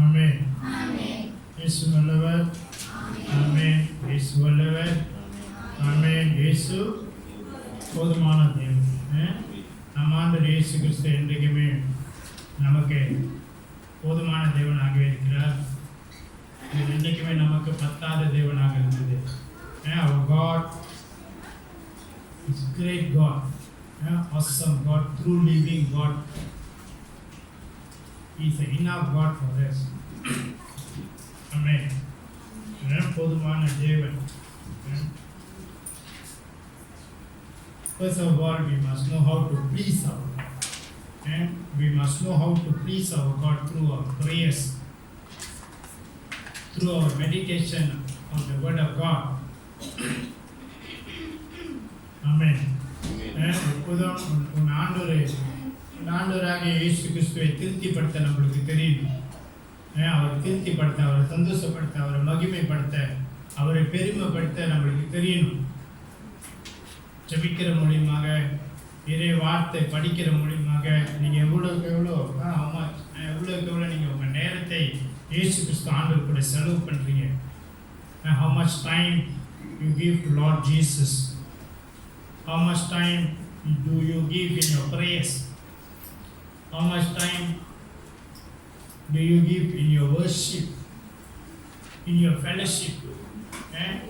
ஆமென். இயேசு நல்லவர். ஆமென். இயேசு வல்லவர். ஆமென். இயேசு போதுமான தேவன். நம்ம ஆண்டவர் இயேசு கிறிஸ்து என்றைக்குமே நமக்கு போதுமான தேவனாகவே இருக்கிறார். இது என்றைக்குமே நமக்கு பத்தாத தேவனாக இருந்தது. Our God is great God, awesome God, true living God. He is enough God for us. Amen. போதுமான தேவன். First of all, we must know how to please our God. And we must know how to please our God through our prayers, through our meditation on the Word of God. Amen. இப்போதான் உன் ஆண்டவராகிய இயேசு கிறிஸ்துவை திருப்திப்படுத்த நம்மளுக்கு தெரியும். அவரை திருப்திப்படுத்த, அவரை சந்தோஷப்படுத்த, அவரை மகிமைப்படுத்த, அவரை பெருமைப்படுத்த நம்மளுக்கு தெரியணும். ஜெபிக்கிற மூலியமாக, இறை வார்த்தை படிக்கிற மூலியமாக நீங்கள் எவ்வளோக்கு எவ்வளோ நீங்கள் உங்கள் நேரத்தை இயேசு கிறிஸ்து ஆண்டவர் கூட செலவு பண்ணுறீங்க. How much time you give to Lord Jesus? How much time do you give in your prayers? How much time do you give in your worship, in your fellowship?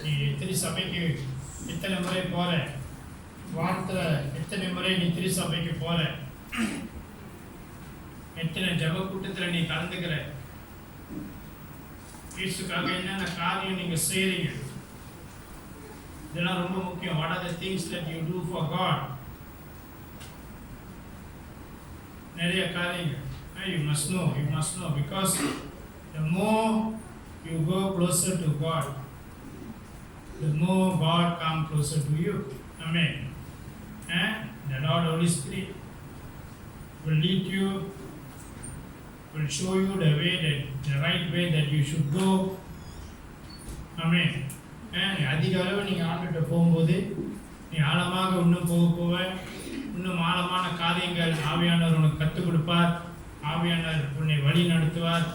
நீ எத்தனை சபைக்கு எத்தனை முறை போகிற, வாரத்தில் எத்தனை முறை நீ திருசபைக்கு போகிற, எத்தனை ஜப கூட்டத்தில் நீ கலந்துக்கிற, இயேசுக்காக என்னென்ன காரியம் நீங்கள் செய்கிறீங்க, இதெல்லாம் ரொம்ப முக்கியம். What are the things that you do for God? நிறைய காரியங்கள். You must know because the more you go closer to God, the more God come closer to you. Amen. The Lord Holy Spirit will lead you, will show you the right way that you should go. Amen. அதிக அளவு நீங்கள் ஆண்டுகிட்ட போகும்போது நீ ஆழமாக இன்னும் போக இன்னும் ஆழமான காரியங்கள் ஆவியானவர் உனக்கு கற்றுக் கொடுப்பார். ஆவியானவர் உன்னை வழி நடத்துவார்.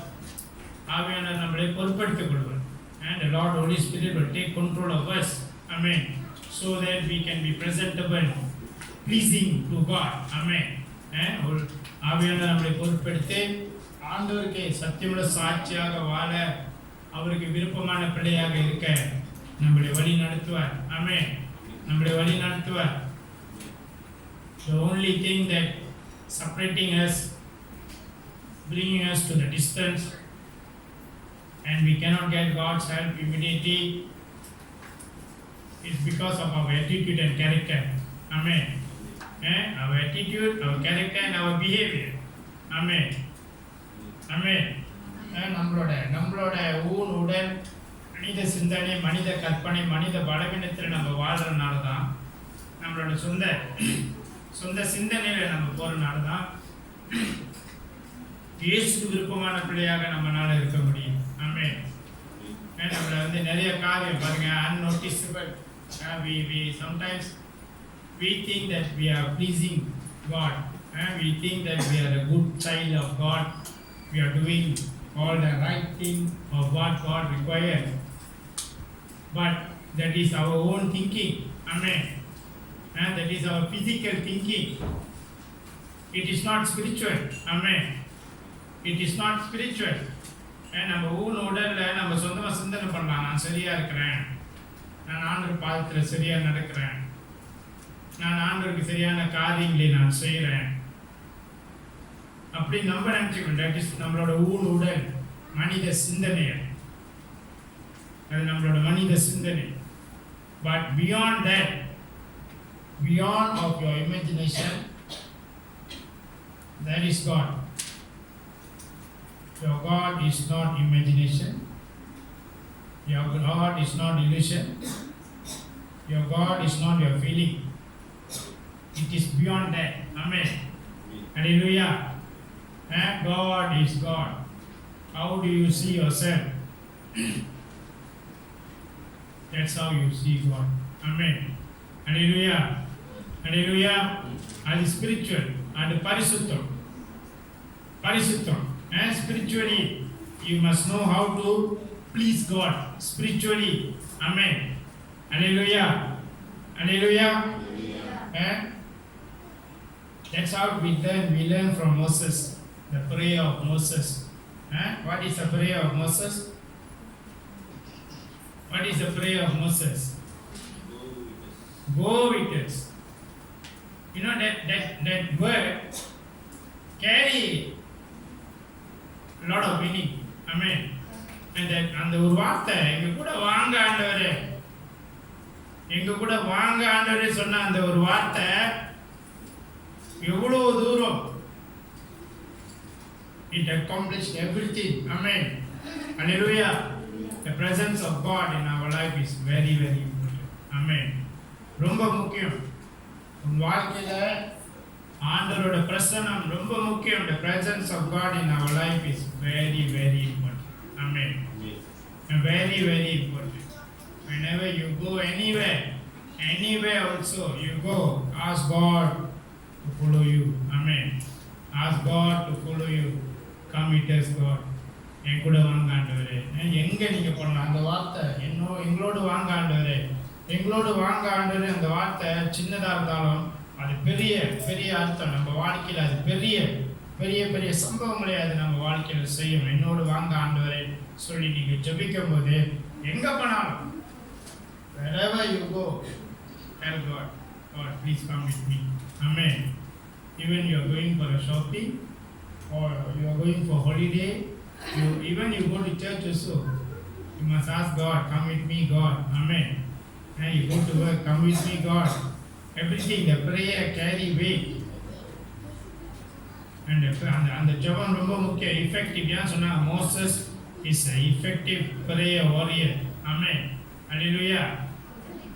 ஆவியானவர் நம்மளை பொறுப்படுத்திக் கொள்வார். And the Lord Holy Spirit will take control of us. Amen. So that we can be presentable, pleasing to God. Amen. ஆவியானவர் நம்மளை பொறுப்படுத்தி ஆண்டவருக்கு சத்தியமுள்ள சாட்சியாக வாழ, அவருக்கு விருப்பமான பிள்ளையாக இருக்க நம்மளை வழி நடத்துவார். ஆமென். நம்மளை வழி நடத்துவார். The only thing that separating us, bringing us to the distance, and we cannot get God's help immediately, is because of our attitude and character. Amen. Our attitude, our character and our behavior. Amen. Amen. நம்மளோட உடல், மனித சிந்தனை, மனித கற்பனை, மனித பலவீனத்தில் நம்ம வாழ்றதுனால தான், நம்மளோட சொந்த சிந்தனையில் நம்ம போகிறதுனால தான் இயேசுக்கு விருப்பமான பிள்ளையாக நம்மளால இருக்க முடியும். ஆமென். நம்மள நிறைய காரியம் பாருங்க, unnoticeable. We sometimes we think that we are pleasing God. We think that we are a good child of God. We are doing all the right thing of what God requires. But that is our own thinking. Amen. And that is our physical thinking. It is not spiritual. Amen. It is not spiritual. நம்ம ஊன் உடலில் நம்ம சொந்தமாக சிந்தனை பண்ணலாம். நான் சரியாக இருக்கிறேன், நான் ஆண்டவர் பாதத்தில் சரியாக நடக்கிறேன், நான் ஆண்டவருக்கு சரியான காரியங்களை நான் செய்கிறேன் அப்படி நம்ம நினச்சிக்கணும். தட் இஸ் நம்மளோட ஊன் உடல், மனித சிந்தனை. அது நம்மளோட மனித சிந்தனை. But beyond that, beyond of your imagination, that is God. Your God is not imagination. Your God is not illusion. Your God is not your feeling. It is beyond that. Amen. Hallelujah. And God is God. How do you see yourself? That's how you see God. Amen. Hallelujah. Hallelujah. அது spiritual, அது பரிசுத்தம். Spiritually You must know how to please God spiritually. Amen. Hallelujah. Hallelujah. Eh? That's how we learn from Moses, the prayer of Moses. What is the prayer of Moses? What is the prayer of Moses? Go with us. You know that word carry a lot of meaning. Amen. And that அந்த ஒரு வார்த்தை எங்க கூட வாங்க ஆண்டவரே, எங்க கூட வாங்க ஆண்டவரே சொன்ன அந்த ஒரு வார்த்தை எவ்வளவு தூரம். It accomplished everything. Amen. Hallelujah. The presence of God in our life is very, very important. Amen. ரொம்ப முக்கியம். உன் வாழ்க்கையில ஆண்டவரோட பிரசன்னம் ரொம்ப முக்கியம். The presence of God in our life is very, very important. Amen. Very, very important. Whenever you go anywhere also, you go, ask God to follow you. Amen. Ask God to follow you. Come with us, God. என் கூட வாங்க ஆண்டவரே. எங்க நீங்க போகலாம் அந்த வார்த்தை எங்களோடு வாங்க ஆண்டவரே, எங்களோடு வாங்க ஆண்டவரே. அந்த வார்த்தை சின்னதா இருந்தாலும் அது பெரிய பெரிய அர்த்தம். நம்ம வாழ்க்கையில் அது பெரிய பெரிய பெரிய சம்பவங்களே அது நம்ம வாழ்க்கையில் செய்யும். என்னோடு வாங்க ஆண்டவரே சொல்லி நீங்க ஜெபிக்கும் போது எங்க போனாலும், wherever you go, tell God, God, please come with me. Amen. Even you are going for a shopping or you are going for holiday, even you go to church also, you must ask God, come with me, God. Amen. And you go to work, come with me, God. Everything, the prayer carry weight. And அந்த ஜெபம் ரொம்ப முக்கியம். effective. ஏன் சொன்னா Moses is an effective prayer warrior. Amen. Hallelujah.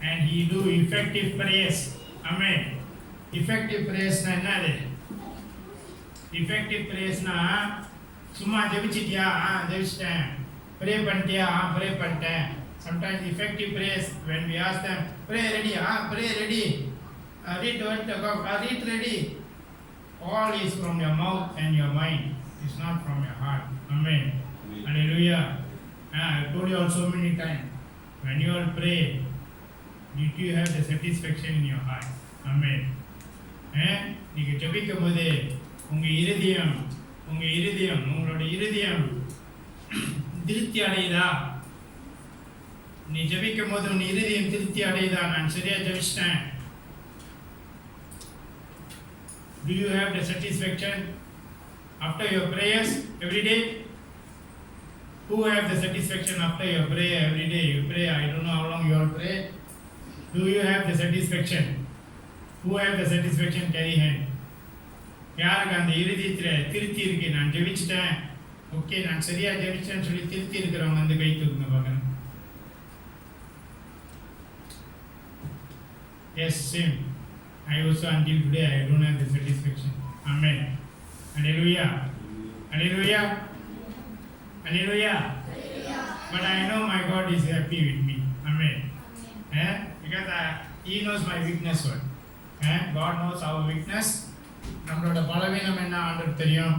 And he do effective prayers. Amen. Effective prayers na என்னது? Effective prayers na சும்மா ஜெபிச்சிட்டியா? ஜெபிச்சிட்டேன். Pray பண்ணிட்டியா? Pray பண்ணிட்டேன். Sometimes effective prayers, when we ask them, pray ready? Pray ready. Read ready. All is from your mouth and your mind. It's not from your heart. Amen. Hallelujah. I told you all so many times, when you all pray, did you have the satisfaction in your heart? Amen. நீங்க ஜெபிக்கும் போது உங்களோட இருதயம் திருப்தி அடையுதா? நீ ஜெபிக்கும் போது உன் இருதயம் திருப்தி அடையுதா? நான் சரியா ஜெபிச்சிட்டேன். Do you have the satisfaction after your prayers every day? Who have the satisfaction after your prayer every day? You pray, I don't know how long you all pray. Do you have the satisfaction? Who have the satisfaction? Carry hand. யாருக்கு அந்த இருதயத்தில் திருப்தி இருக்கு? நான் ஜெபிச்சிட்டேன், okay, நான் சரியா ஜெபிச்சேன்னு சொல்லி திருப்தி இருக்கிறவங்க வந்து கை தூக்குங்க பார்க்கணும். Yes, same. I also until today I don't have the satisfaction. Amen. Hallelujah. Hallelujah. Hallelujah. But I know my God is happy with me. Amen. Because He knows my weakness. God knows our weakness. நம்மளோட பலவீனம் என்ன ஆண்டவருக்கு தெரியும்.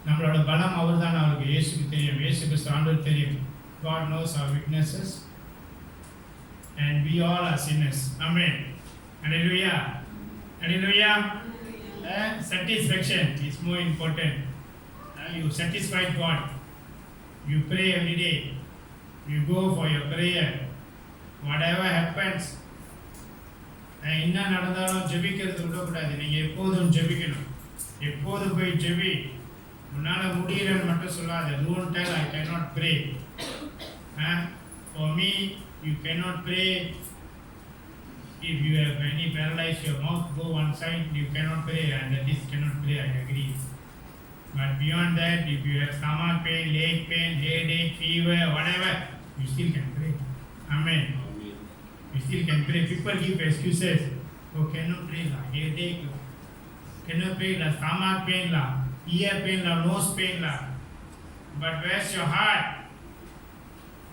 நம்மளோட பலம் அவர் தான். அவருக்கு இயேசுக்கு தெரியும். இயேசு கிறிஸ்து ஆண்டவருக்கு தெரியும். God knows our weaknesses. And we all are sinners. Amen. Hallelujah. Hallelujah. Satisfaction is more important. You satisfy God. You pray every day. You go for your prayer. Whatever happens, என்ன நடந்தாலும் ஜெபிக்கிறது விடக்கூடாது. நீங்கள் எப்போதும் ஜெபிக்கணும். எப்போது போய் ஜெபி. உன்னால் முடியலன்னு மட்டும் சொல்லாது. Don't tell I cannot pray. For me, you cannot pray. If you have any paralyzed, your mouth go one side, you cannot pray, and this cannot pray, I agree. But beyond that, if you have stomach pain, leg pain, headache, fever, whatever, you still can pray. Amen. You still can pray. People give excuses. Oh, cannot pray la, headache la, cannot pray la, stomach pain la, ear pain la, nose pain la. But where's your heart?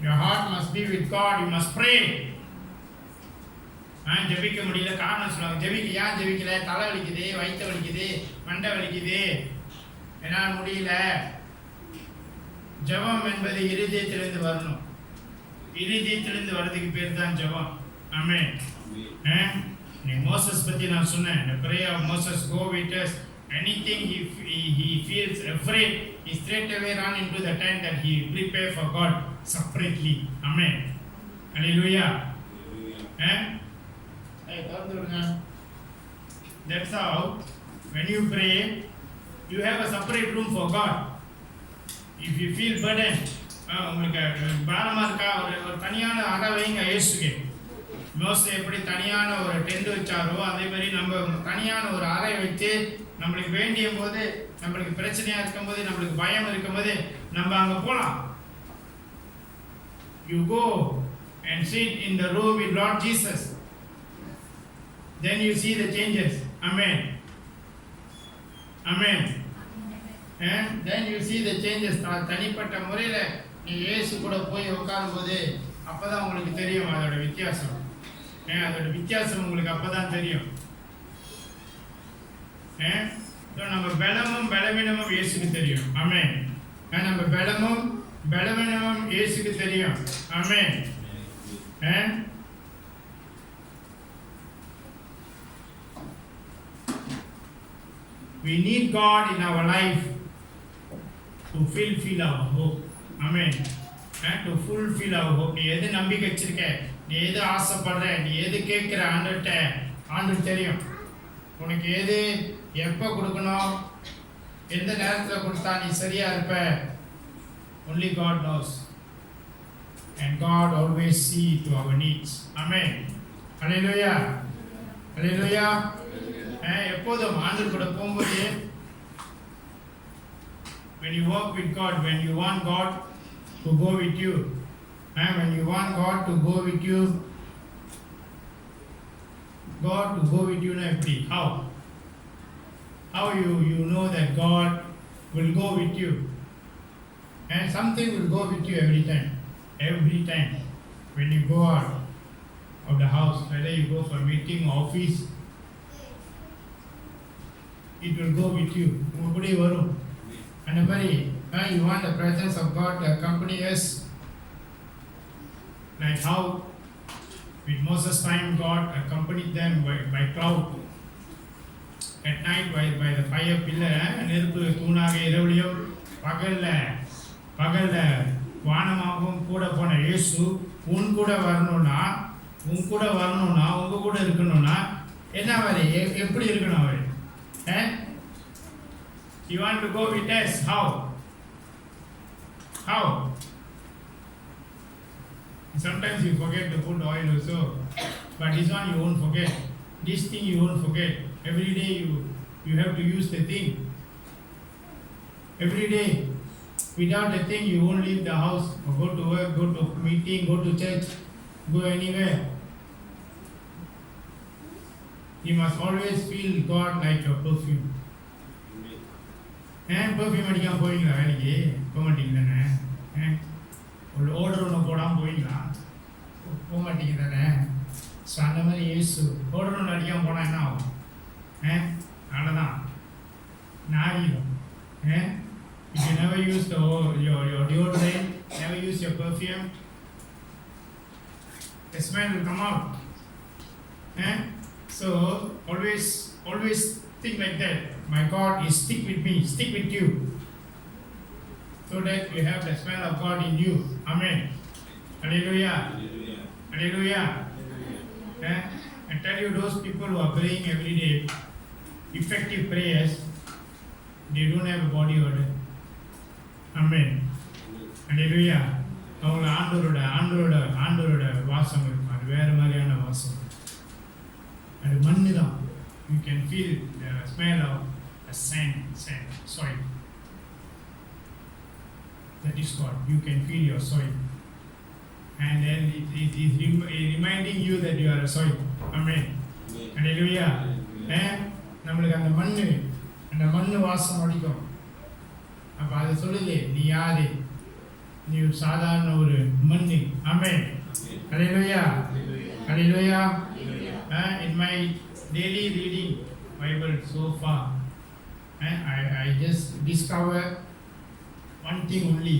Your heart must be with God. You must pray. ஜெபிக்க முடியல, காரணம் சொல்லுவாங்க. ஏன் ஜெபிக்கல? தலை வலிக்குது, வயிற்று வலிக்குது, மண்டை வலிக்குது, என்னால் முடியல. ஜெபம் என்பது இருதயத்திலிருந்து வரணும். இருதயத்திலிருந்து வர்றதுக்கு பேர் தான் ஜெபம். ஆமென். நீ மோசஸ் பத்தி நான் சொன்னேன். The prayer of Moses go with us. Anything he feels afraid, he straight away run into the tent that he prepare for God separately. Amen. Hallelujah. That's how when you pray, you have a separate room for God. If you feel burdened, உங்களுக்கு பாரமா இருக்கா, ஒரு தனியான அறை வைங்க இயேசுக்கு. மோசே எப்படி தனியான ஒரு டென்ட் வச்சாரோ அதே மாதிரி நம்ம தனியான ஒரு அறை வச்சு நம்மளுக்கு வேண்டிய போது, நம்மளுக்கு பிரச்சனையா இருக்கும்போது, நம்மளுக்கு பயம் இருக்கும்போது நம்ம அங்க போலாம். You go and sit in the room with Lord Jesus. Then you see the changes. Amen. Amen. And then you see the changes. தனிப்பட்ட முறையில நீ இயேசு கூட போய் உட்காரும்போது அப்பதான் உங்களுக்கு தெரியும் அதோட வித்தியாசம். அதோட வித்தியாசம் உங்களுக்கு அப்பதான் தெரியும். நம்ம பலமும் பலவீனமும் இயேசுக்கு தெரியும். ஆமென். நம்ம பலமும் பலவீனமும் இயேசுக்கு தெரியும். ஆமென். We need God in our life to fulfill our hope. Amen. To fulfill our hope. நீ எது நம்பிக்கை வச்சிருக்க, நீ எது ஆசைப்படுற, நீ எது கேட்கிற, ஆண்டவருக்கு தெரியும். உனக்கு எது எப்போ கொடுக்கணும், எந்த நேரத்தில் கொடுத்தா நீ சரியா இருப்ப. Only God knows. And God always see to our needs. Amen. Hallelujah. Hallelujah. எப்போதும் ஆண்டவர் கூட போகும்போது, when you walk with God, when you want God to go with you, when you want God to go with you, God to go with you, how you know that God will go with you, and something will go with you every time when you go out of the house, whether you go for meeting, office, it will go with you. Nobody varum. And you want the presence of God to accompany us, like how with Moses' time God accompanied them by cloud at night, by the fire pillar. நெருப்பு தூணாக இரவுலையும் பகல்ல வானமாகவும் கூட போன இயேசு உன் கூட வரணும்னா உங்க கூட இருக்கணும்னா என்ன மாதிரி எப்படி இருக்கணும் அவர்? You want to go with us? How? Sometimes you forget to put oil also, but this one you won't forget. This thing you won't forget. Every day you have to use the thing. Every day. Without the thing you won't leave the house or go to work, go to meeting, go to church, go anywhere. You must always feel God like a perfume. Perfume அடிக்காம போவீங்களா வேலைக்கு? போக மாட்டீங்க தானே? ஒரு order ஒன்று போடாமல் போவீங்களா? போக மாட்டீங்க தானே? ஸோ அந்த மாதிரி இயேசு ஆர்டர் ஒன்று அடிக்காமல் போனால் என்ன ஆகும்? அவ்வளோதான், நாரிடும். If you never use your deodorant, never use your perfume, the smell will come out. So always think like that. My God is stick with me, stick with you, so that you have the smell of God in you. Amen. Hallelujah. Hallelujah. I tell you, those people who are praying every day, effective prayers, they don't have a body odor. Amen. Hallelujah. அவங்க ஆண்டவரோட வாசம் இருக்கும். அது வேற மாதிரியான வாசம். அது மண்ணு தான். You can feel the smell of a sand, soil. That is God. You can feel your soil. And then it is reminding you that you are a soil. Amen. Hallelujah. நம்மளுக்கு அந்த மண்ணு வாசம் அடிக்கும். அப்போ அது சொல்லுது, நீ யாரு? நீ சாதாரண ஒரு மண்ணு. ஆமென். Hallelujah. Hallelujah. In my daily reading Bible so far, I just discover one thing only.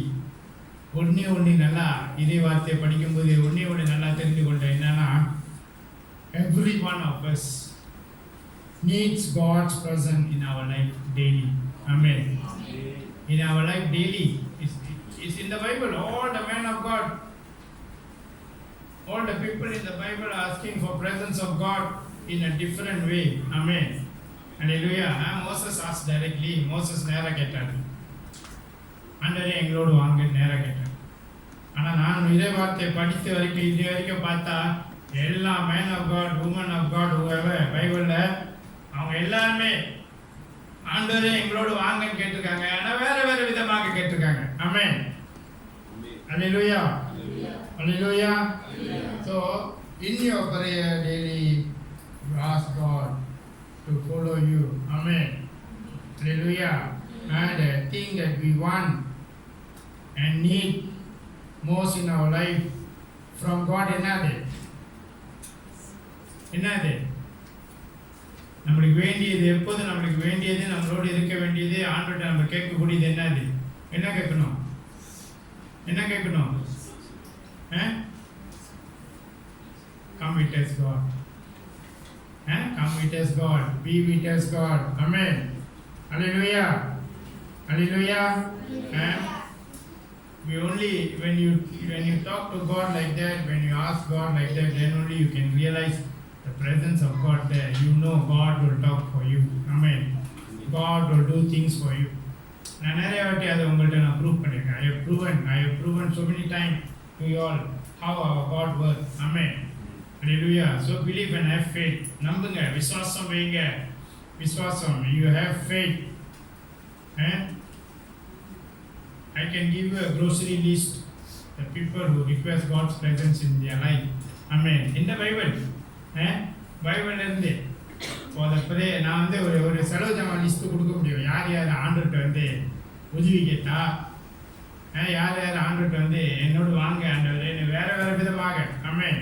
ஒன்று நல்லா இதே வார்த்தையை படிக்கும்போது ஒன்று நல்லா தெரிந்து கொண்டேன். என்னன்னா, every one of us needs God's presence in our life daily. Amen. In our life daily. It's in the Bible. All the men of God, all the people in the Bible are asking for presence of God in a different way. Amen. Hallelujah. Moses asked directly. Moses நேரா கேட்டார், ஆண்டவரே எங்களோடு வாங்க நேரா கேட்டார். ஆனால் நான் இதே வார்த்தையை படித்த வரைக்கும் இது வரைக்கும் பார்த்தா எல்லா man of God, woman of God, பைபிளில் அவங்க எல்லாருமே ஆண்டவரே எங்களோடு வாங்கன்னு கேட்டிருக்காங்க. ஆனால் வேற வேற விதமாக கேட்டிருக்காங்க. ஆமென். Hallelujah. Hallelujah. So in your prayer daily, you ask God to follow you. Amen. Hallelujah. And the thing that we want and need most in our life from God, என்னது நம்மளுக்கு வேண்டியது, எப்போது நம்மளுக்கு வேண்டியது, நம்மளோடு இருக்க வேண்டியது, ஆண்டவர்கிட்ட நம்ம கேட்கக்கூடியது என்னது? என்ன கேட்கணும்? Come with us, God. Come with us, God. Be with us, God. Amen. Hallelujah. Hallelujah. We only, when you talk to God like that, when you ask God like that, then only you can realize the presence of God there. You know God will talk for you. Amen. God will do things for you. நான் நிறைய வாட்டி அதை உங்கள்கிட்ட நான் prove பண்ணியிருக்கேன். I have proven so many times to you all how our God works. Amen. Hallelujah. So believe and have faith. நம்புங்க, விசுவாசம் வைங்க. விசுவாசம். You have faith. I can give you a grocery list, the people who request God's presence in their life. Amen. In the Bible, பைபிள்ல இருந்து for the prayer, நான் ஒரு செலவு ஜாமான் லிஸ்ட் கொடுக்க முடியும். யார் ஆண்டவர்கிட்ட உதவி கேட்டா, யார் ஆண்டவர்கிட்ட என்னோடு வாங்க ஆண்டவரே, வேற வேற விதமாக. ஆமென்.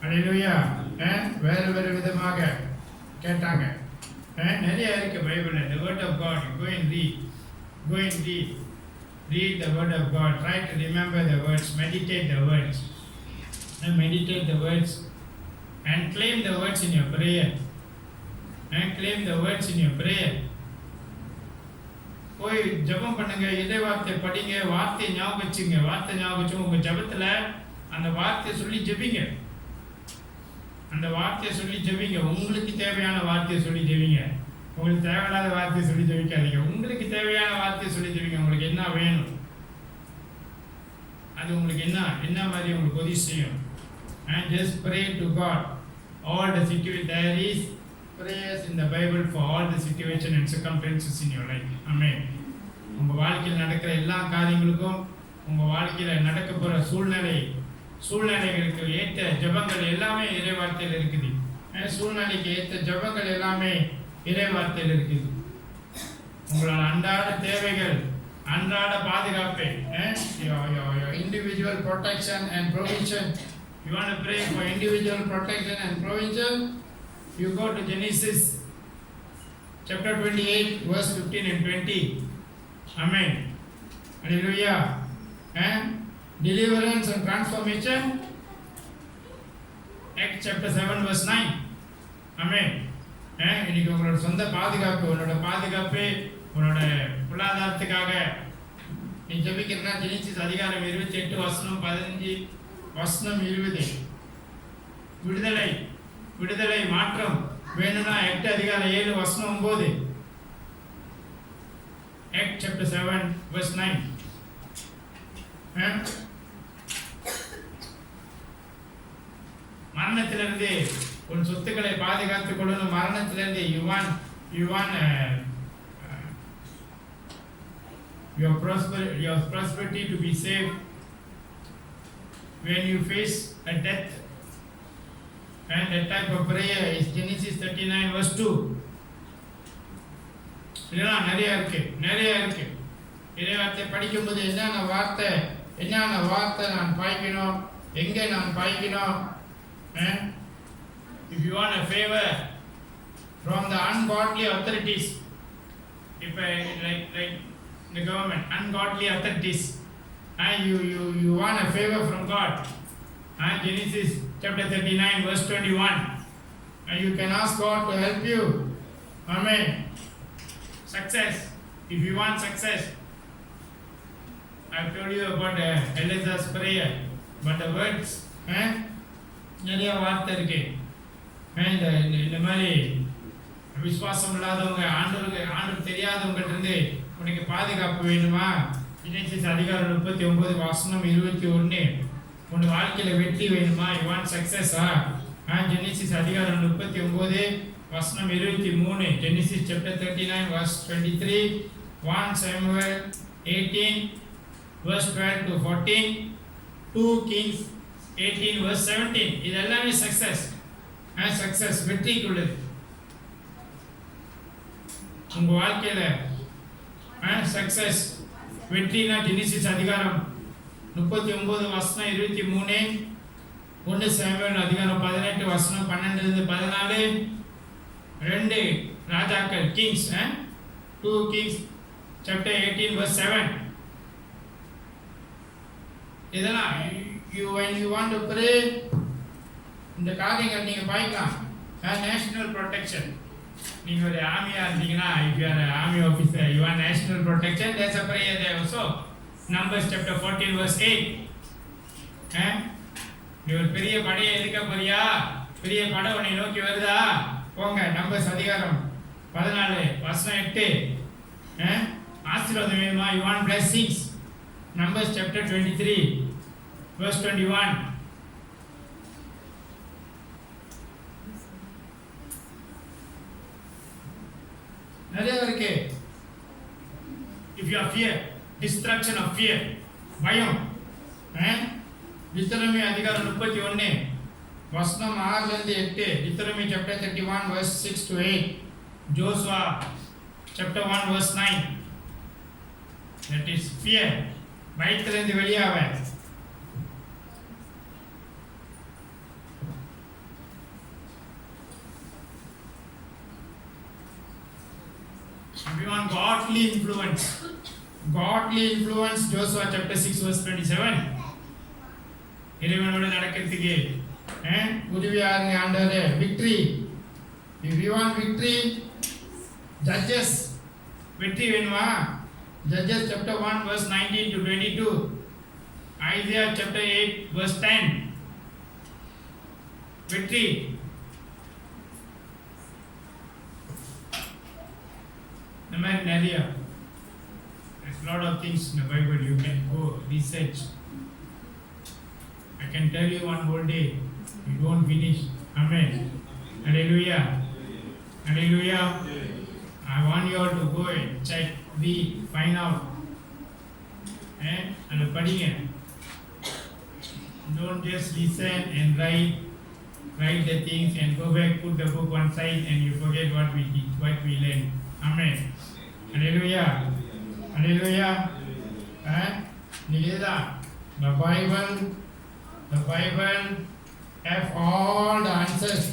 ஹல்லேலூயா. வேற வேற விதமாக கேட்டாங்க. நிறைய இருக்கு பைபிள்ல. The word of God, go and read. Read the word of God. Try to remember the words. Meditate the words. And claim the words in your prayer. போய் ஜெபம் பண்ணுங்க, இதே வார்த்தை படிங்க, வார்த்தையை ஞாபகம் வச்சுங்க. உங்க ஜெபத்துல அந்த வார்த்தையை சொல்லி ஜெபிங்க. உங்களுக்கு தேவையான வார்த்தையை சொல்லி ஜெபிங்க. உங்களுக்கு தேவையில்லாத வார்த்தையை சொல்லி ஜெபிக்காதீங்க. உங்களுக்கு தேவையான வார்த்தையை சொல்லி ஜெபிங்க. உங்களுக்கு என்ன வேணும், அது உங்களுக்கு என்ன மாதிரி உங்களுக்கு உதவி செய்யும். And just pray to God. All the situation, there is prayers in the Bible for all the situation and circumstances in your life. Amen. உங்க வாழ்க்கையில் நடக்கிற எல்லா காரியங்களுக்கும், உங்க வாழ்க்கையில் நடக்க போற சூழ்நிலைகளுக்கு ஏற்ற ஜெபங்கள் எல்லாமே இறை வார்த்தையில் இருக்குது. சூழ்நிலைக்கு ஏற்ற ஜெபங்கள் எல்லாமே இறை வார்த்தையில் இருக்குது. உங்களோட அன்றாட தேவைகள், அன்றாட பாதுகாப்பை, your individual protection and provision. You want to pray for individual protection and provision? You go to Genesis chapter 28 verse 15 and 20. Amen. Hallelujah. Deliverance and transformation, Acts chapter 7 verse 9. Amen. இன்னைக்கு உங்களோட சொந்த பாதுகாப்பு, உன்னோட பாதுகாப்பு, உன்னோட பொருளாதாரத்துக்காக நீ ஜெபிக்கிறனா, ஜெனிசிஸ் அதிகாரம் 28 வசனம் 15 வசனம் 20. விடுதலை மாற்றம் வேணும்னா 8 அதிகாரம் 7 வசனம் 9. Acts chapter 7 verse 9. மரணத்திலிருந்து உன் சொத்துக்களை பாதுகாத்துக் கொள்ளணும். மரணத்திலிருந்து you want your prosperity to be saved when you face a death. And that type of prayer is Genesis 39 verse 2. இதெல்லாம் நிறைய இருக்கு. இறைவார்த்தை படிக்கும்போது என்னென்ன வார்த்தை நான் பாய்க்கணும், எங்கே நான் பாய்க்கணும். If you want a favor from the ungodly authorities, if like the government, ungodly authorities, And you want a favor from God. And Genesis chapter 39 verse 21. And you can ask God to help you. Amen. Success. If you want success. I told you about Elizabeth's prayer. But the words, நிறைய வார்த்தை இருக்கு. இந்த மாதிரி விசுவாசம் இல்லாதவங்க ஆண்டவர் தெரியாதவங்கள்ட்ட இருந்து உனக்கு பாதுகாப்பு வேணுமா? ஜெனசிஸ் அதிகாரம் 39 வசனம் 21. உன் வாழ்க்கையில வெற்றி வேணுமா? You want சக்சஸா? ஜெனசிஸ் அதிகாரம் 39 வசனம் 23. Genesis chapter 39 verse 23. 1 Samuel 18 verse 12 to 14. 2 Kings 18 verse 17. இது எல்லாமே சக்சஸ். சக்சஸ் வெற்றிக்குள்ளது. உங்க வாழ்க்கையில சக்சஸ் வெற்றினா ஜெனசிஸ் அதிகாரம் 39 வசனம் 23. 1 சாமுவேல் அதிகாரம் 18 வசனம் 12 14. 2 ராஜாக்கள் கிங்ஸ் 2 Kings chapter 18 verse 7. இதெல்லாம் when you want to pray இந்த காரியங்கள் நீங்க பாய்க்கலாம். National protection. நீங்க ஒரு ஆர்மியா இருந்தீங்கன்னா if you are an army officer you want national protection, there's a prayer there also. Numbers chapter 14 verse 8. நீ ஒரு பெரிய படையை எதிர்க்க போறியா? பெரிய படை உன்னை நோக்கி வருதா? போங்க. நம்பர்ஸ் அதிகாரம் 14 வசனம் 8. ஆசீர்வாதம் வேணுமா? you want blessings. Numbers chapter 23 verse 21. நிறைய இருக்கு. if you are fear, destruction of fear, பயம். டியூட்டரோனமி அதிகாரம் 31 வசனம் 6 ல இருந்து 8. டியூட்டரோனமி chapter 31 verse 6 to 8. Joshua chapter 1 verse 9. that is fear. பயத்திலிருந்து வெளியாவ. We want godly influence. Godly influence, Joshua chapter 6 verse 27. இறைவனோடு நடக்கிறதுக்கு உதவியா இருங்க ஆண்டவரே. victory. If you want victory, Judges வெற்றி வேணுமா? Judges chapter 1 verse 19 to 22. Isaiah chapter 8 verse 10. வெற்றி. The man Nadia. There's a lot of things in the Bible you can go research. I can tell you one whole day. You won't finish. Amen. Hallelujah. Hallelujah. I want you all to go and check, read, find out. And படிங்க. Don't just listen and write the things and go back, put the book one side and you forget what we learned. Amen. Hallelujah. Hallelujah. The Bible have all the answers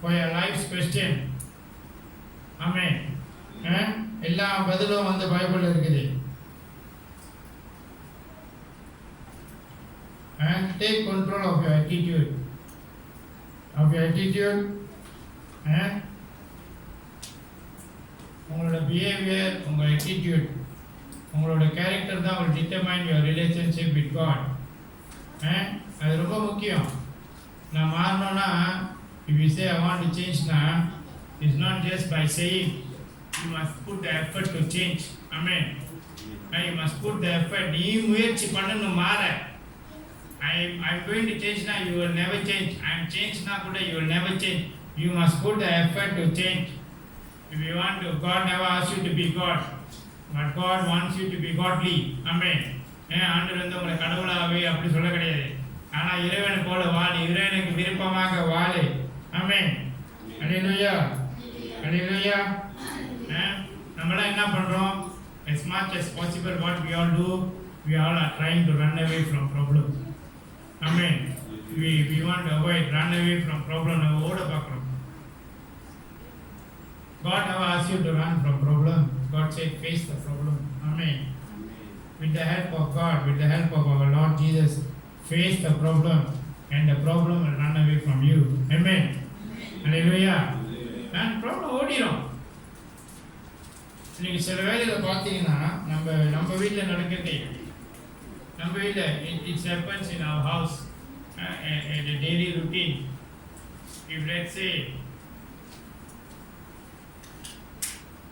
for your life's question. Amen. எல்லா பதிலும் வந்து பைபிள்ல இருக்குது. Take control of your attitude. உங்களோட behaviour, உங்க attitude, உங்களோட character தான் will determine your relationship with God. அது ரொம்ப முக்கியம். நான் மாறணும்னா if you say I want to change now, it's not just by saying. You must put the effort to change. Amen. You must put the effort. நீ முயற்சி பண்ணணும் மாற. I'm going to change now, you will never change. I'm changed now கூட you will never change. You must put the effort to change. If you want to, God never asks you to be God, but God wants you to be godly. Amen. ஆண்டவர் வந்து உங்களை கடவுளாகவே அப்படி சொல்ல கிடையாது. ஆனா இறைவனை போல வாழு, இறைவனுக்கு விருப்பமாக வாழு. Amen. Hallelujah. Hallelujah. நம்மளாம் என்ன பண்றோம்? As much as possible what we all do, we all are trying to run away from problem. Amen. We want to avoid, run away from problem. நம்ம ஓட பார்க்கிறோம். God never asks you to run from problem. God said face the problem. Amen. with the help of God, with the help of our Lord Jesus, face the problem and the problem will run away from you. Amen. Hallelujah. And problem ஓடிடும். இன்னைக்கு சில வேலையில பார்த்தீங்கன்னா நம்ம வீட்டில் நடக்கிறதே நம்ம வீட்டில் it happens in our house in a daily routine. If let's say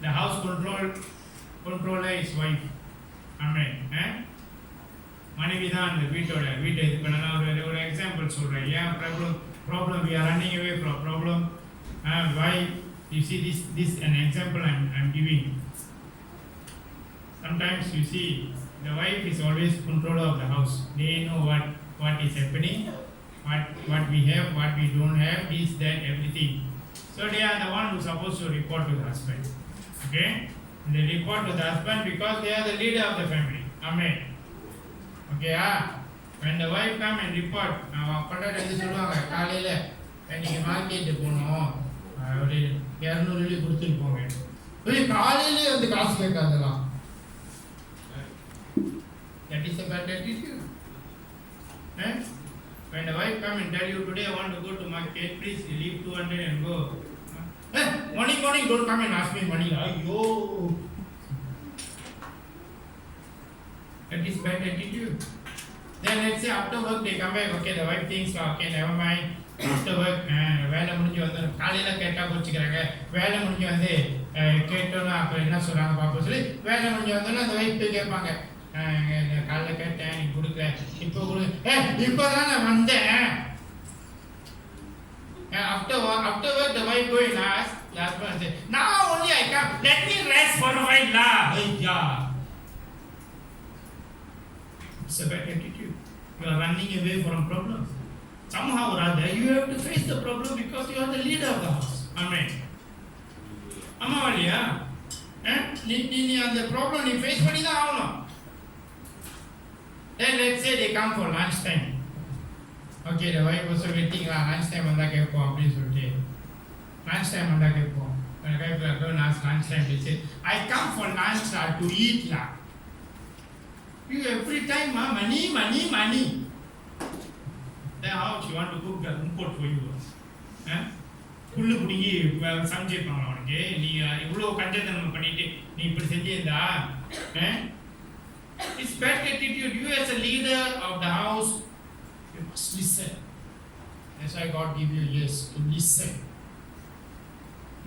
the house controller is wife, amen, மனைவி தான் அந்த வீட்டை இது பண்ணலாம். ஒரு எக்ஸாம்பிள் சொல்கிறேன். ஏன் problem we are running away from problem. Why you see this an example I'm giving. Sometimes you see the wife is always controller of the house. They know what is happening, what we have, what we don't have, this, that, everything. So they are the one who is supposed to report to the husband. Okay? And they report to the husband because they are the leader of the family. Amen. Okay, when the wife come and report, கொண்டாடி வந்து சொல்லுவாங்க, காலையில் நீங்கள் market போகணும், ஒரு 200 வெள்ளி கொடுத்துட்டு போங்க. காலையிலே வந்து காசு கேட்காதெல்லாம். That is a bad attitude. When the wife come and tell you, today I want to go to market, please leave 200 and go. Morning, don't come and ask me money. Ayyo. That is bad attitude. Then let's say after work they come back, okay, the wife thinks, okay, never mind. After work, வேலை முடிஞ்சு வந்து காலையில் கேட்டால் குடிச்சிக்கிறாங்க, வேலை முடிஞ்சு வந்து கேட்டோன்னா அப்புறம் என்ன சொல்கிறாங்க பார்ப்போம் சொல்லி வேலை முடிஞ்சு வந்தோன்னா அந்த வைஃப் போய் கேட்பாங்க, காலையில் கேட்டேன் நீ கொடுக்கல, இப்போ தான் நான் வந்தேன். After work the wife go and ask the husband and say, now only I come, let me rest for a while lah. It's a bad attitude. You are running away from problems. Somehow or other you have to face the problem because you are the leader of the house. Amen. Amavaliya, நீ அந்த problem நீ face பண்ணி தான் ஆகணும். Then let's say they come for lunch time. Okay, the wife also waiting, lunch time வந்தா கேட்போம் அப்படின்னு சொல்லிட்டு lunch time வந்தா கேட்போம். Lunch time they say, I come for lunch to eat lah. You every time money. Then how she want to cook the import for you? புல்லு பிடிங்கி சமைச்சிருப்பாங்களா உனக்கு? நீ இவ்வளோ கஞ்சத்தனம் பண்ணிட்டு நீ இப்படி செஞ்சிருந்தா? It's bad attitude. You as a leader of the house, you must listen. That's why God give you ears to listen.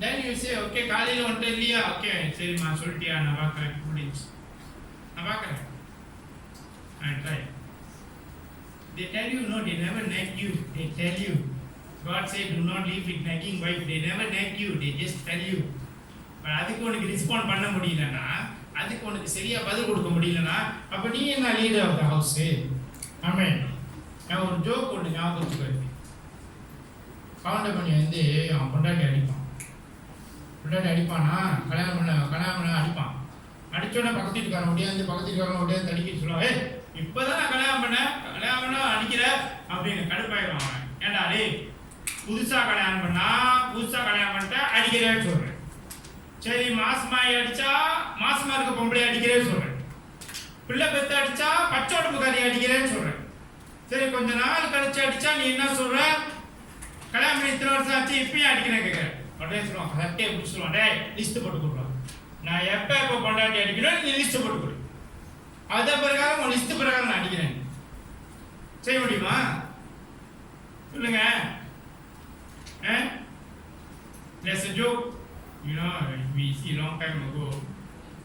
Then you say, okay, காலையில் வந்துட்டு இல்லையா? ஓகே சரிம்மா சொல்லிட்டியா, நான் பார்க்குறேன் முடிஞ்சு, நான் பார்க்குறேன், I try. They tell you, no, they never nag you. They tell you. God said, do not live with nagging wife. They never nag you. They just tell you. But அதுக்கு உனக்கு respond பண்ண முடியலன்னா, அதுக்கு உனக்கு சரியா பதில் கொடுக்க முடியலன்னா, அப்போ நீ என்ன லீடர் ஆஃப் த ஹவுஸ்? ஆமென். நான் ஒரு ஜோக் ஒன்று ஞாபகம் வச்சுக்கிறேன். கவுண்டர் பண்ணி வந்து அவன் பொண்டாட்டி அடிப்பானா, கல்யாணம் பண்ண அடிப்பான். அடிச்சோடனே பக்கத்து வீட்டுக்காரன் முடியாது தடிக்க சொல்லுவான், இப்போதான் நான் கல்யாணம் பண்ண அடிக்கிற அப்படின்னு கடுப்பாயிடும் அவன். ஏன்டா டே, புதுசாக கல்யாணம் பண்ணிட்டா அடிக்கிறேன்னு சொல்கிறேன். சரி, மாசமாயி அடித்தா மாசமாக இருக்க பொம்பளை அடிக்கிறேன்னு சொல்கிறேன். பிள்ளை பெற்று அடித்தா பச்சோடப்பு கறி அடிக்கிறேன்னு சொல்கிறேன். சரி, கொஞ்ச நாள் கழிச்சு அடித்தா நீ என்ன சொல்கிற? கல்யாணம் பண்ணி இத்தனை வருஷம் ஆச்சு இப்பயும் அடிக்கிறேன் கேட்குறேன். உடனே சொல்லுவான், கரெக்டே எப்படி சொல்லுவான், டே லிஸ்ட்டு போட்டு கொடுப்பான். நான் எப்போ கொண்டாட்டி அடிக்கிறேன், நீ லிஸ்ட்டு போட்டு கொடு. அதே பிரகாரம் உன் லிஸ்ட் பிரகாரம் நான் அடிக்கிறேன். செய்ய முடியுமா? சொல்லுங்க. There's a joke, we see long time ago.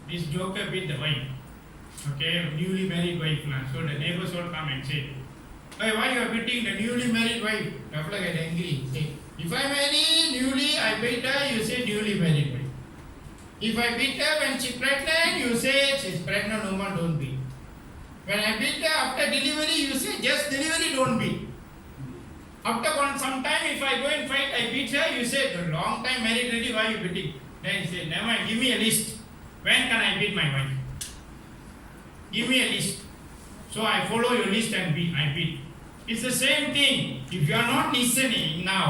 This joker beat the wife. Okay, newly married wife. So the neighbors all come and say, hey, why you are beating the newly married wife? Couple get angry. Say, if I marry newly, I beat her. You say newly married wife. If I beat her when she's pregnant, you say she's pregnant woman, don't beat. When I beat her after delivery, you say just delivery, don't beat. After some time, if I go and fight, I beat her, you say long time married ready, why you beating? Then you say, never mind, give me a list. When can I beat my wife? Give me a list. So I follow your list and I beat. It's the same thing. If you are not listening now,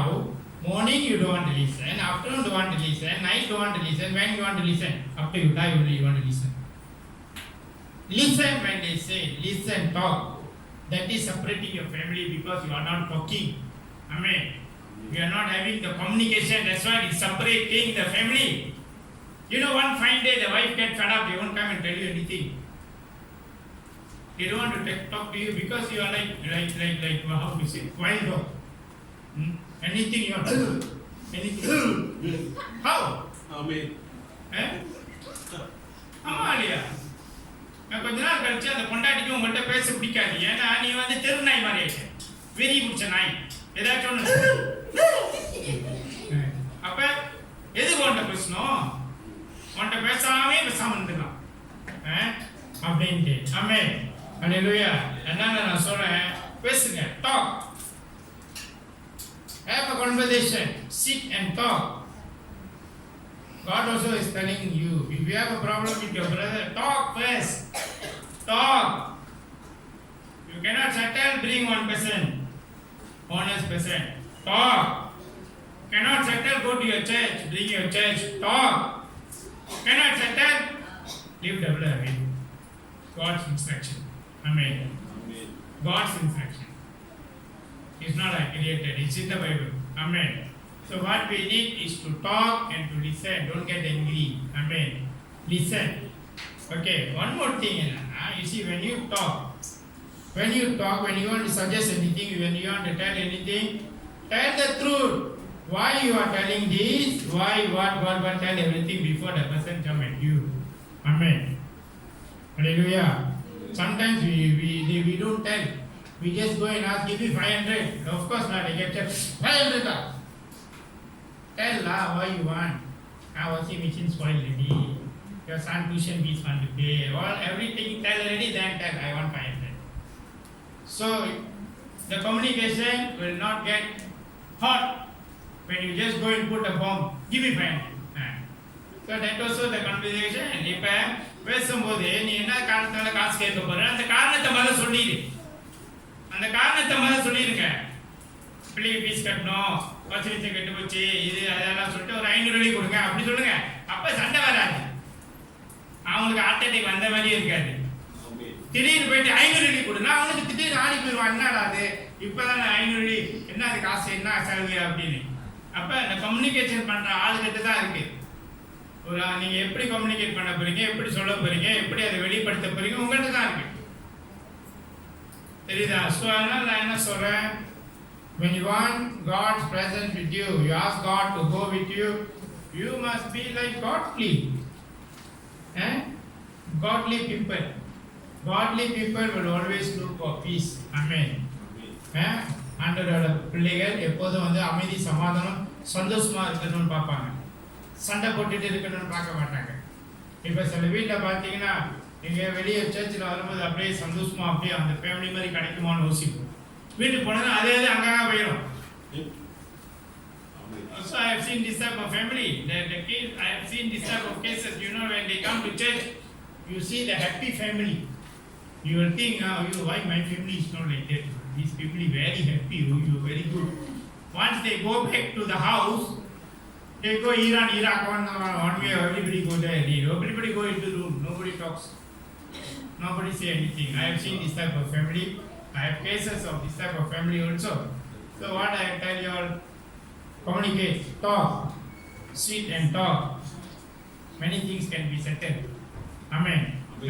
morning you don't want to listen, afternoon don't want to listen, night don't want to listen, when you want to listen? After you die only you want to listen. Listen when they say, listen, talk. That is separating your family because you are not talking. Amen. You are not having the communication. That's why it's separating the family. You know, one fine day the wife gets fed up. They won't come and tell you anything. They don't want to talk to you because you are like how to say, wild dog. Anything you want to do. Anything. How? Amen. ஆமா இல்லையா? நான் கொஞ்ச நாள் கழிச்சு அந்த பொண்டாட்டிக்கு உங்கள்கிட்ட பேச பிடிக்காது. ஏன்னா நீ வந்து தெரு நாய் மாதிரி ஆயிடுச்சு. வெறி பிடிச்ச நாய். ஏதாச்சும் ஒன்று. அப்ப எதுக்கு உன்கிட்ட பேசணும்? உன்கிட்ட பேசாம இருந்துக்கலாம். அப்படின்ட்டு. ஆமென். ஹல்லேலூயா. அதனால நான் சொல்றேன், பேசுங்க. Talk. Have a conversation. Sit and talk. God also is telling you, if you have a problem with your brother, talk first. Talk. You cannot settle, bring one person. Honest person. Talk. Cannot settle, go to your church, bring your church. Talk. Cannot settle, leave the devil away. God's instruction. Amen. Amen. God's instruction. It's not I created, it's in the Bible. Amen. So what we need is to talk and to listen. Don't get angry. Amen. Listen. Okay, one more thing. You see, when you talk, when you want to suggest anything, when you want to tell anything, tell the truth. Why you are telling this? Why, what, tell everything before the person come at you. Amen. Hallelujah. Sometimes we don't tell. We just go and ask, give me 500. Of course not, I get 500. Tell lah what you want. Washing machine spoiled already. Your son tuition fees want to pay. Everything tell already, then tell I want 500. So the communication will not get hot when you just go and put a bomb. Give me 500. So that also the conversation. இப்ப பேசும்போது நீ என்ன காரணத்தால காசு கேட்க போற அந்த காரணத்தை முதல்ல சொல்லிடு. அந்த காரணத்தை முதல்ல சொல்லிருங்க. பிள்ளைக்கு ஃபீஸ் கட்டணும், பச்சை கெட்டு போச்சு, இது அதெல்லாம் சொல்லிட்டு ஒரு 500 ரூபாய் கொடுங்க அப்படி சொல்லுங்க. அப்ப சண்டை வராது. அவங்களுக்கு ஹார்ட் அட்டாக் வந்த மாதிரியே இருக்காது. திடீர்னு போயிட்டு 500 ரூபாய் கொடுனா அவனுக்கு திடீர்னு ஆடி போயிடுவான். என்னடா அது இப்பதான் 500 ரூபாய் என்ன அது காசு என்ன செலவு அப்படின்னு. அப்ப இந்த கம்யூனிகேஷன் பண்ற ஆளுகிட்ட தான் இருக்கு. ஒரு நீங்க எப்படி கம்யூனிகேட் பண்ண போறீங்க, எப்படி சொல்ல போறீங்க, எப்படி அதை வெளிப்படுத்த போறீங்க உங்கள்கிட்ட தான் இருக்கு. தெரியுதா? ஸோ அதனால நான் என்ன சொல்றேன், when you want God's presence with you, you ask God to go with you, you must be like godly. Godly people. Godly people will always look for peace. Amen. ஆண்டவரோட பிள்ளைகள் எப்போதும் வந்து அமைதி, சமாதானம், சந்தோஷமா இருக்கணும்னு பார்ப்பாங்க. சண்டை போட்டுட்டு இருக்கணும்னு பார்க்க மாட்டாங்க. இப்போ சில வீட்டில் பார்த்தீங்கன்னா நீங்கள் வெளியே சர்ச்சில் வரும்போது அப்படியே சந்தோஷமா அப்படியே அந்த ஃபேமிலி மாதிரி கிடைக்குமான்னு யோசிப்போம். வீட்டுக்கு போனதும் அதே அங்கே போயிடும். So I have seen this type of family. I have seen this type of cases. You know, when they come to church, you see the happy family. You will think, why my family is not like that? These people are very happy. You are very good. Once they go back to the house, they go Iran, Iraq, one way. Everybody go there. Everybody go into the room. Nobody talks. Nobody say anything. I have seen this type of family. I have cases of this type of family also. So what I tell you all, communicate, talk, sit and talk. Many things can be settled. Amen.